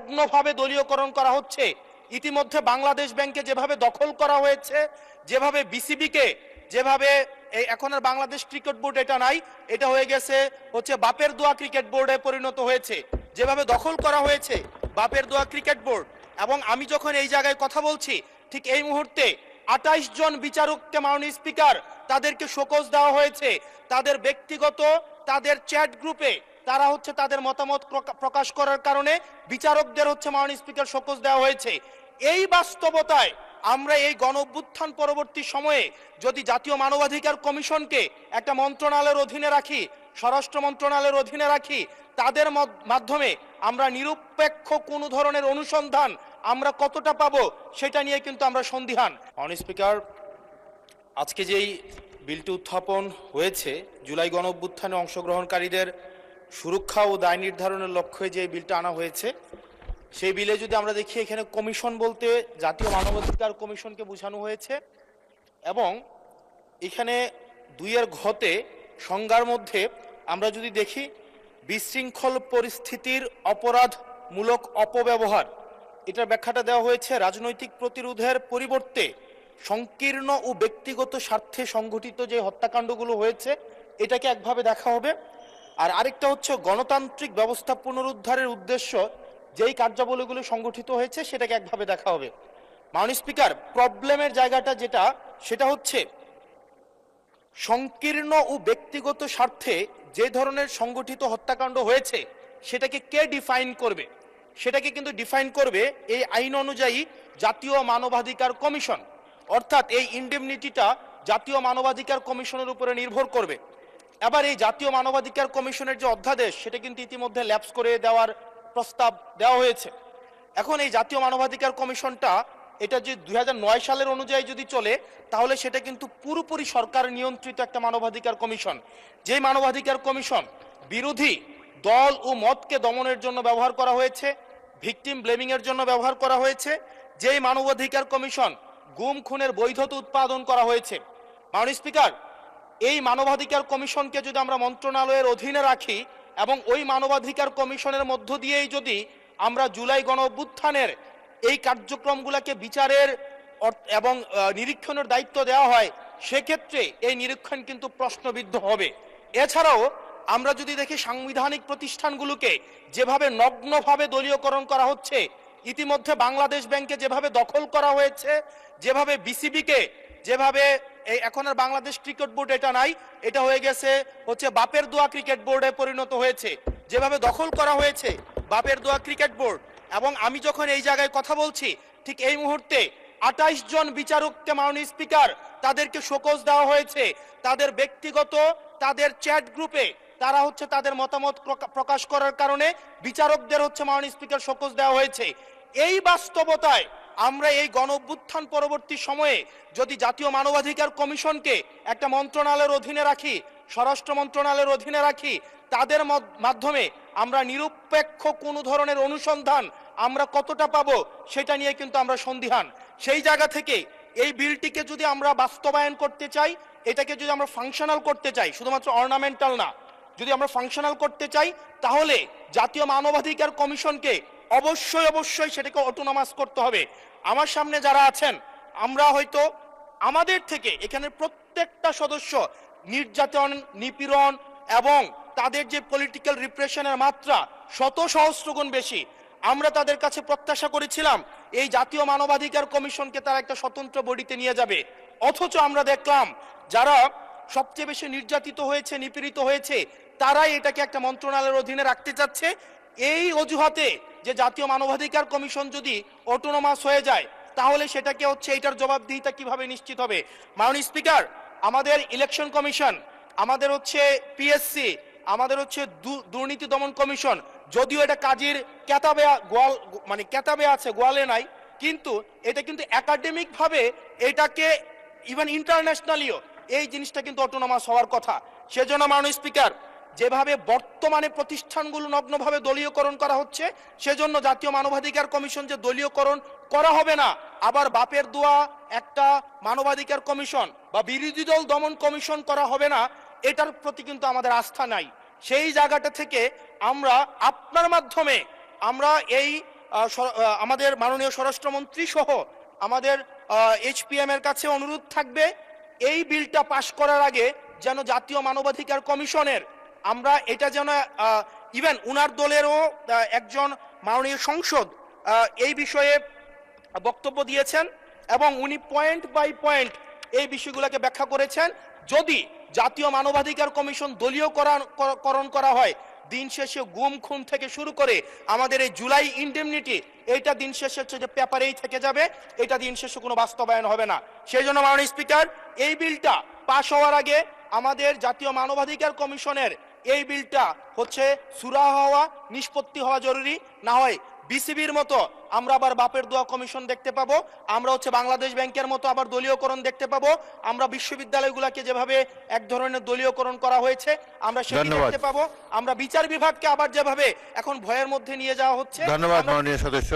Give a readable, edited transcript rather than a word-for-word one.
নগ্নভাবে দলীয়করণ করা হচ্ছে। ইতিমধ্যে বাংলাদেশ ব্যাংকে যেভাবে দখল করা হয়েছে, যেভাবে বিসিবিকে যেভাবে এখন আর বাংলাদেশ ক্রিকেট বোর্ড এটা নাই, এটা হয়ে গেছে হচ্ছে বাপের দোয়া ক্রিকেট বোর্ডে পরিণত হয়েছে। যেভাবে দখল করা হয়েছে বাপের দোয়া ক্রিকেট বোর্ড, এবং আমি যখন এই জায়গায় কথা বলছি ঠিক এই মুহূর্তে 28 জন বিচারককে মাননীয় স্পিকার তাদেরকে শোকজ দেওয়া হয়েছে। তাদের ব্যক্তিগত তাদের চ্যাট গ্রুপে তারা হচ্ছে তাদের মতামত প্রকাশ করার কারণে বিচারকদের হচ্ছে মাননীয় স্পিকার শোকজ দেওয়া হয়েছে। এই বাস্তবতায় আমরা এই গণ অভ্যুত্থান পরবর্তী সময়ে যদি জাতীয় মানবাধিকার কমিশনকে একটা মন্ত্রণালয়ের অধীনে রাখি, স্বরাষ্ট্র মন্ত্রণালয়ের অধীনে রাখি, তাদের মাধ্যমে আমরা নিরপেক্ষ কোনো ধরনের অনুসন্ধান আমরা কতটা পাবো সেটা নিয়ে কিন্তু আমরা সন্দিহান। মাননীয় স্পিকার, আজকে যেই বিলটি উত্থাপন হয়েছে জুলাই গণ অভ্যুত্থানে অংশগ্রহণকারীদের সুরক্ষা ও দায় নির্ধারণের লক্ষ্যে যে বিলটা আনা হয়েছে, সেই বিলে যদি আমরা দেখি এখানে কমিশন বলতে জাতীয় মানবাধিকার কমিশনকে বোঝানো হয়েছে, এবং এখানে 2 ঘতে সংজ্ঞার মধ্যে আমরা যদি দেখি বিশৃঙ্খল পরিস্থিতির অপরাধমূলক অপব্যবহার, এটার ব্যাখ্যাটা দেওয়া হয়েছে রাজনৈতিক প্রতিরোধের পরিবর্তে সংকীর্ণ ও ব্যক্তিগত স্বার্থে সংঘটিত যে হত্যাকাণ্ডগুলো হয়েছে এটাকে একভাবে দেখা হবে। আর আরেকটা হচ্ছে গণতান্ত্রিক ব্যবস্থা পুনরুদ্ধারের উদ্দেশ্য যেই কার্যাবলীগুলো সংগঠিত হয়েছে সেটাকে একভাবে দেখা হবে। মাননীয় স্পিকার, প্রবলেমের জায়গাটা যেটা সেটা হচ্ছে সংকীর্ণ ও ব্যক্তিগত স্বার্থে যে ধরনের সংগঠিত হত্যাকাণ্ড হয়েছে সেটাকে কে ডিফাইন করবে, সেটাকে কিন্তু ডিফাইন করবে এই আইন অনুযায়ী জাতীয় মানবাধিকার কমিশন। অর্থাৎ এই ইনডেমনিটিটা জাতীয় মানবাধিকার কমিশনের উপরে নির্ভর করবে। এবার এই জাতীয় মানবাধিকার কমিশনের যে অধ্যাদেশ সেটা কিন্তু ইতিমধ্যে ল্যাপস করে দেওয়ার প্রস্তাব দেওয়া হয়েছে। এখন এই জাতীয় মানবাধিকার কমিশনটা এটা যে 2009 সালের অনুযায়ী যদি চলে তাহলে সেটা কিন্তু পুরোপুরি সরকার নিয়ন্ত্রিত একটা মানবাধিকার কমিশন। যেই মানবাধিকার কমিশন বিরোধী দল ও মতকে দমনের জন্য ব্যবহার করা হয়েছে, ভিকটিম ব্লেমিং এর জন্য ব্যবহার করা হয়েছে, যেই মানবাধিকার কমিশন গুম খুনের বৈধতা উৎপাদন করা হয়েছে। মাননীয় স্পিকার, এই মানবাধিকার কমিশনকে যদি আমরা মন্ত্রণালয়ের অধীনে রাখি এবং ওই মানবাধিকার কমিশনের মধ্য দিয়েই যদি আমরা জুলাই গণ অভ্যুত্থানের এই কার্যক্রমগুলোকে বিচারের এবং নিরীক্ষণের দায়িত্ব দেওয়া হয়, সেক্ষেত্রে এই নিরীক্ষণ কিন্তু প্রশ্নবিদ্ধ হবে। এছাড়াও আমরা যদি দেখি সাংবিধানিক প্রতিষ্ঠানগুলোকে যেভাবে নগ্নভাবে দলীয়করণ করা হচ্ছে, ইতিমধ্যে বাংলাদেশ ব্যাংকে যেভাবে দখল করা হয়েছে, যেভাবে বিসিবিকে যেভাবে এখন আর বাংলাদেশ ক্রিকেট বোর্ড এটা নাই, এটা হয়ে গেছে হচ্ছে বাপের দোয়া ক্রিকেট বোর্ডে পরিণত হয়েছে। যেভাবে দখল করা হয়েছে বাপের দোয়া ক্রিকেট বোর্ড, এবং আমি যখন এই জায়গায় কথা বলছি ঠিক এই মুহূর্তে 28 জন বিচারককে মাননীয় স্পিকার তাদেরকে শোকজ দেওয়া হয়েছে। তাদের ব্যক্তিগত তাদের চ্যাট গ্রুপে তারা হচ্ছে তাদের মতামত প্রকাশ করার কারণে বিচারকদের হচ্ছে মাননীয় স্পিকার শোকজ দেওয়া হয়েছে। এই বাস্তবতায় আমরা এই গণ অভ্যুত্থান পরবর্তী সময়ে যদি জাতীয় মানবাধিকার কমিশনকে একটা মন্ত্রণালয়ের অধীনে রাখি, স্বরাষ্ট্র মন্ত্রণালয়ের অধীনে রাখি, তাদের মাধ্যমে আমরা নিরপেক্ষ কোনো ধরনের অনুসন্ধান আমরা কতটা পাবো সেটা নিয়ে কিন্তু আমরা সন্দিহান। সেই জায়গা থেকে এই বিলটিকে যদি আমরা বাস্তবায়ন করতে চাই, এটাকে যদি আমরা ফাংশনাল করতে চাই, শুধুমাত্র অর্নামেন্টাল না, যদি আমরা ফাংশনাল করতে চাই তাহলে জাতীয় মানবাধিকার কমিশনকে অবশ্যই সেটাকে অটোনমাস করতে হবে। আমার সামনে যারা আছেন আমরা হয়তো আমাদের থেকে এখানে প্রত্যেকটা সদস্য নির্যাতন, নিপীড়ন এবং তাদের যে পলিটিক্যাল রিপ্রেশনের মাত্রা শত সহস্র গুণ বেশি। আমরা তাদের কাছে প্রত্যাশা করেছিলাম এই জাতীয় মানবাধিকার কমিশনকে তারা একটা স্বতন্ত্র বডিতে নিয়ে যাবে, অথচ আমরা দেখলাম যারা সবচেয়ে বেশি নির্যাতিত হয়েছে, নিপীড়িত হয়েছে, তারাই এটাকে একটা মন্ত্রণালয়ের অধীনে রাখতে চাচ্ছে। এই অজুহাতে যে জাতীয় মানবাধিকার কমিশন যদি অটোনমাস হয়ে যায় তাহলে সেটাকে হচ্ছে এটার জবাবদিহিতা কিভাবে নিশ্চিত হবে। মাননীয় স্পিকার, আমাদের ইলেকশন কমিশন, আমাদের হচ্ছে পিএসসি, আমাদের হচ্ছে দুর্নীতি দমন কমিশন, যদিও এটা কাজের কেতাবে আছে, গোয়ালে নাই, কিন্তু এটা কিন্তু একাডেমিক ভাবে এটাকে ইভেন ইন্টারন্যাশনালিও এই জিনিসটা কিন্তু অটোনমাস হওয়ার কথা। সেজন্য মাননীয় স্পিকার, যেভাবে বর্তমানে প্রতিষ্ঠানগুলো নগ্নভাবে দলীয়করণ করা হচ্ছে, সেজন্য জাতীয় মানবাধিকার কমিশন যে দলীয়করণ করা হবে না, আবার বাপের দোয়া একটা মানবাধিকার কমিশন বা বিরোধী দল দমন কমিশন করা হবে না, এটার প্রতি কিন্তু আমাদের আস্থা নাই। সেই জায়গাটা থেকে আমরা আপনার মাধ্যমে আমরা এই আমাদের মাননীয় স্বরাষ্ট্রমন্ত্রী সহ আমাদের HPM এর কাছে অনুরোধ থাকবে, এই বিলটা পাশ করার আগে যেন জাতীয় মানবাধিকার কমিশনের আমরা এটা যেন ইভেন উনার দলেরও একজন মাননীয় সংসদ এই বিষয়ে বক্তব্য দিয়েছেন এবং উনি পয়েন্ট বাই পয়েন্ট এই বিষয়গুলোকে ব্যাখ্যা করেছেন। যদি জাতীয় মানবাধিকার কমিশন দলীয়করণ করা হয়, দিন শেষে গুম খুন থেকে শুরু করে আমাদের এই জুলাই ইনডেমনিটি, এইটা দিন শেষে হচ্ছে যে পেপারেই থেকে যাবে, এটা দিন শেষে কোনো বাস্তবায়ন হবে না। সেই জন্য মাননীয় স্পিকার, এই বিলটা পাশ হওয়ার আগে আমাদের জাতীয় মানবাধিকার কমিশনের এই বিলটা হচ্ছে সুরাহা হওয়া, নিষ্পত্তি হওয়া জরুরি। না হয় বিসিবির মতো আমরা আবার বাপের দোয়া কমিশন দেখতে পাবো, আমরা হচ্ছে বাংলাদেশ ব্যাংকের মতো আবার দলীয়করণ দেখতে পাবো, আমরা বিশ্ববিদ্যালয়গুলোকে যেভাবে এক ধরনের দলীয়করণ করা হয়েছে আমরা সেটি দেখতে পাবো, আমরা বিচার বিভাগকে আবার যেভাবে এখন ভয়ের মধ্যে নিয়ে যাওয়া হচ্ছে। ধন্যবাদ মাননীয় সদস্য।